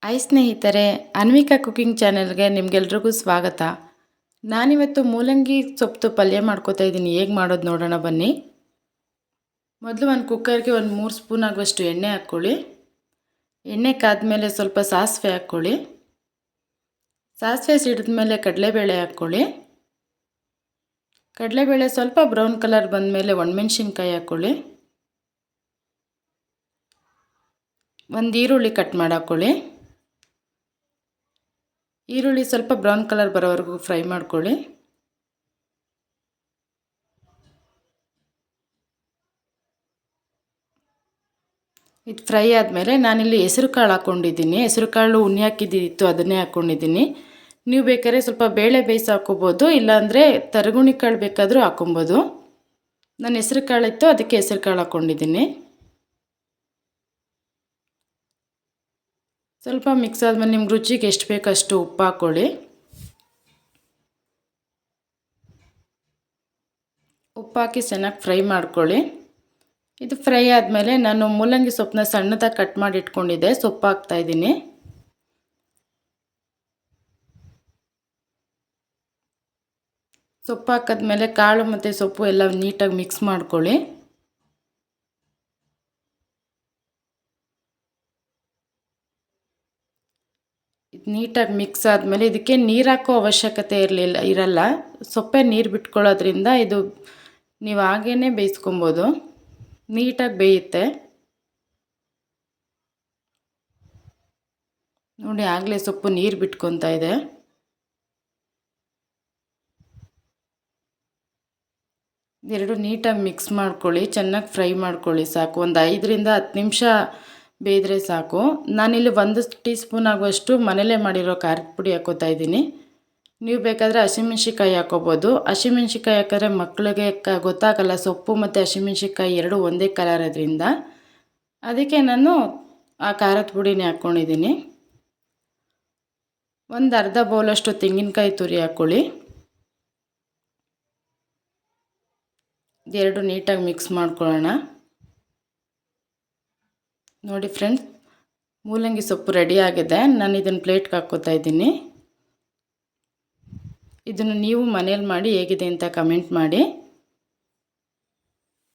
Hi ಸ್ನೇಹಿತರೆ, Anvika cooking ಚಾನೆಲ್ಗೆ ನಿಮಗೆಲ್ರಿಗೂ ಸ್ವಾಗತ. ನಾನಿವತ್ತು ಮೂಲಂಗಿ ಸೊಪ್ಪು ಪಲ್ಯ ಮಾಡ್ಕೋತಾ ಇದ್ದೀನಿ. ಹೇಗೆ ಮಾಡೋದು ನೋಡೋಣ ಬನ್ನಿ. ಮೊದಲು ಒಂದು ಕುಕ್ಕರ್ಗೆ ಒಂದು 3 ಸ್ಪೂನ್ ಆಗುವಷ್ಟು ಎಣ್ಣೆ ಹಾಕ್ಕೊಳ್ಳಿ. ಎಣ್ಣೆ ಕಾದ್ಮೇಲೆ ಸ್ವಲ್ಪ ಸಾಸಿವೆ ಹಾಕ್ಕೊಳ್ಳಿ. ಸಾಸಿವೆ ಸಿಡಿದ್ಮೇಲೆ ಕಡಲೆಬೇಳೆ ಹಾಕ್ಕೊಳ್ಳಿ. ಕಡಲೆಬೇಳೆ ಸ್ವಲ್ಪ ಬ್ರೌನ್ ಕಲರ್ ಬಂದಮೇಲೆ ಒಣಮೆಣ್ಸಿನ್ಕಾಯಿ ಹಾಕ್ಕೊಳ್ಳಿ. ಒಂದು ಈರುಳ್ಳಿ ಕಟ್ ಮಾಡಿ ಹಾಕ್ಕೊಳ್ಳಿ. ಈರುಳ್ಳಿ ಸ್ವಲ್ಪ ಬ್ರೌನ್ ಕಲರ್ ಬರೋವರೆಗೂ ಫ್ರೈ ಮಾಡ್ಕೊಳ್ಳಿ. ಇದು ಫ್ರೈ ಆದಮೇಲೆ ನಾನಿಲ್ಲಿ ಹೆಸರು ಕಾಳು ಹಾಕ್ಕೊಂಡಿದ್ದೀನಿ. ಹೆಸರು ಕಾಳು ಉಣ್ಣೆ ಹಾಕಿದ್ದಿತ್ತು, ಅದನ್ನೇ ಹಾಕ್ಕೊಂಡಿದ್ದೀನಿ. ನೀವು ಬೇಕಾದ್ರೆ ಸ್ವಲ್ಪ ಬೇಳೆ ಬೇಯಿಸಿ ಹಾಕ್ಕೋಬೋದು, ಇಲ್ಲಾಂದರೆ ತರಗುಣಿ ಕಾಳು ಬೇಕಾದರೂ ಹಾಕ್ಕೊಬೋದು. ನಾನು ಹೆಸರು ಕಾಳು ಇತ್ತು, ಅದಕ್ಕೆ ಹೆಸರು ಕಾಳು ಹಾಕ್ಕೊಂಡಿದ್ದೀನಿ. ಸ್ವಲ್ಪ ಮಿಕ್ಸ್ ಆದಮೇಲೆ ನಿಮ್ಗೆ ರುಚಿಗೆ ಎಷ್ಟು ಬೇಕೋ ಅಷ್ಟು ಉಪ್ಪು ಹಾಕ್ಕೊಳ್ಳಿ. ಉಪ್ಪು ಹಾಕಿ ಚೆನ್ನಾಗಿ ಫ್ರೈ ಮಾಡ್ಕೊಳ್ಳಿ. ಇದು ಫ್ರೈ ಆದಮೇಲೆ ನಾನು ಮೂಲಂಗಿ ಸೊಪ್ಪನ್ನ ಸಣ್ಣದಾಗಿ ಕಟ್ ಮಾಡಿ ಇಟ್ಕೊಂಡಿದ್ದೆ, ಸೊಪ್ಪು ಹಾಕ್ತಾಯಿದ್ದೀನಿ. ಸೊಪ್ಪು ಹಾಕಿದ್ಮೇಲೆ ಕಾಳು ಮತ್ತು ಸೊಪ್ಪು ಎಲ್ಲ ನೀಟಾಗಿ ಮಿಕ್ಸ್ ಮಾಡ್ಕೊಳ್ಳಿ. ಇದು ನೀಟಾಗಿ ಮಿಕ್ಸ್ ಆದಮೇಲೆ ಇದಕ್ಕೆ ನೀರು ಹಾಕೋ ಅವಶ್ಯಕತೆ ಇರಲ್ಲ. ಸೊಪ್ಪೆ ನೀರು ಬಿಟ್ಕೊಳ್ಳೋದ್ರಿಂದ ಇದು ನೀವು ಹಾಗೇ ಬೇಯಿಸ್ಕೊಬೋದು, ನೀಟಾಗಿ ಬೇಯುತ್ತೆ. ನೋಡಿ, ಆಗಲೇ ಸೊಪ್ಪು ನೀರು ಬಿಟ್ಕೊತಾ ಇದೆ. ಎರಡು ನೀಟಾಗಿ ಮಿಕ್ಸ್ ಮಾಡ್ಕೊಳ್ಳಿ, ಚೆನ್ನಾಗಿ ಫ್ರೈ ಮಾಡ್ಕೊಳ್ಳಿ. ಸಾಕು, ಒಂದು 5ರಿಂದ 10 ನಿಮಿಷ ಬೇಯಿದ್ರೆ ಸಾಕು. ನಾನಿಲ್ಲಿ 1 ಟೀ ಸ್ಪೂನ್ ಆಗುವಷ್ಟು ಮನೇಲೇ ಮಾಡಿರೋ ಖಾರದ ಪುಡಿ ಹಾಕ್ಕೋತಾ ಇದ್ದೀನಿ. ನೀವು ಬೇಕಾದರೆ ಹಸಿಮೆಣ್ಸಿಕಾಯಿ ಹಾಕ್ಕೋಬೋದು. ಹಸಿಮೆಣ್ಸಿಕಾಯಿ ಹಾಕಿದ್ರೆ ಮಕ್ಕಳಿಗೆ ಗೊತ್ತಾಗಲ್ಲ, ಸೊಪ್ಪು ಮತ್ತು ಹಸಿಮೆಣ್ಸಿಕಾಯಿ ಎರಡೂ ಒಂದೇ ಕಲರ್ ಅದರಿಂದ. ಅದಕ್ಕೆ ನಾನು ಆ ಖಾರದ ಪುಡಿನೇ ಹಾಕ್ಕೊಂಡಿದ್ದೀನಿ. ಒಂದು ಅರ್ಧ ಬೌಲಷ್ಟು ತೆಂಗಿನಕಾಯಿ ತುರಿ ಹಾಕ್ಕೊಳ್ಳಿ. ಇದೆರಡು ನೀಟಾಗಿ ಮಿಕ್ಸ್ ಮಾಡ್ಕೊಳ್ಳೋಣ. ನೋಡಿ ಫ್ರೆಂಡ್ಸ್, ಮೂಲಂಗಿ ಸೊಪ್ಪು ರೆಡಿ ಆಗಿದೆ. ನಾನು ಇದನ್ನು ಪ್ಲೇಟ್ಗೆ ಹಾಕ್ಕೋತಾ ಇದ್ದೀನಿ. ಇದನ್ನು ನೀವು ಮನೇಲಿ ಮಾಡಿ ಹೇಗಿದೆ ಅಂತ ಕಮೆಂಟ್ ಮಾಡಿ.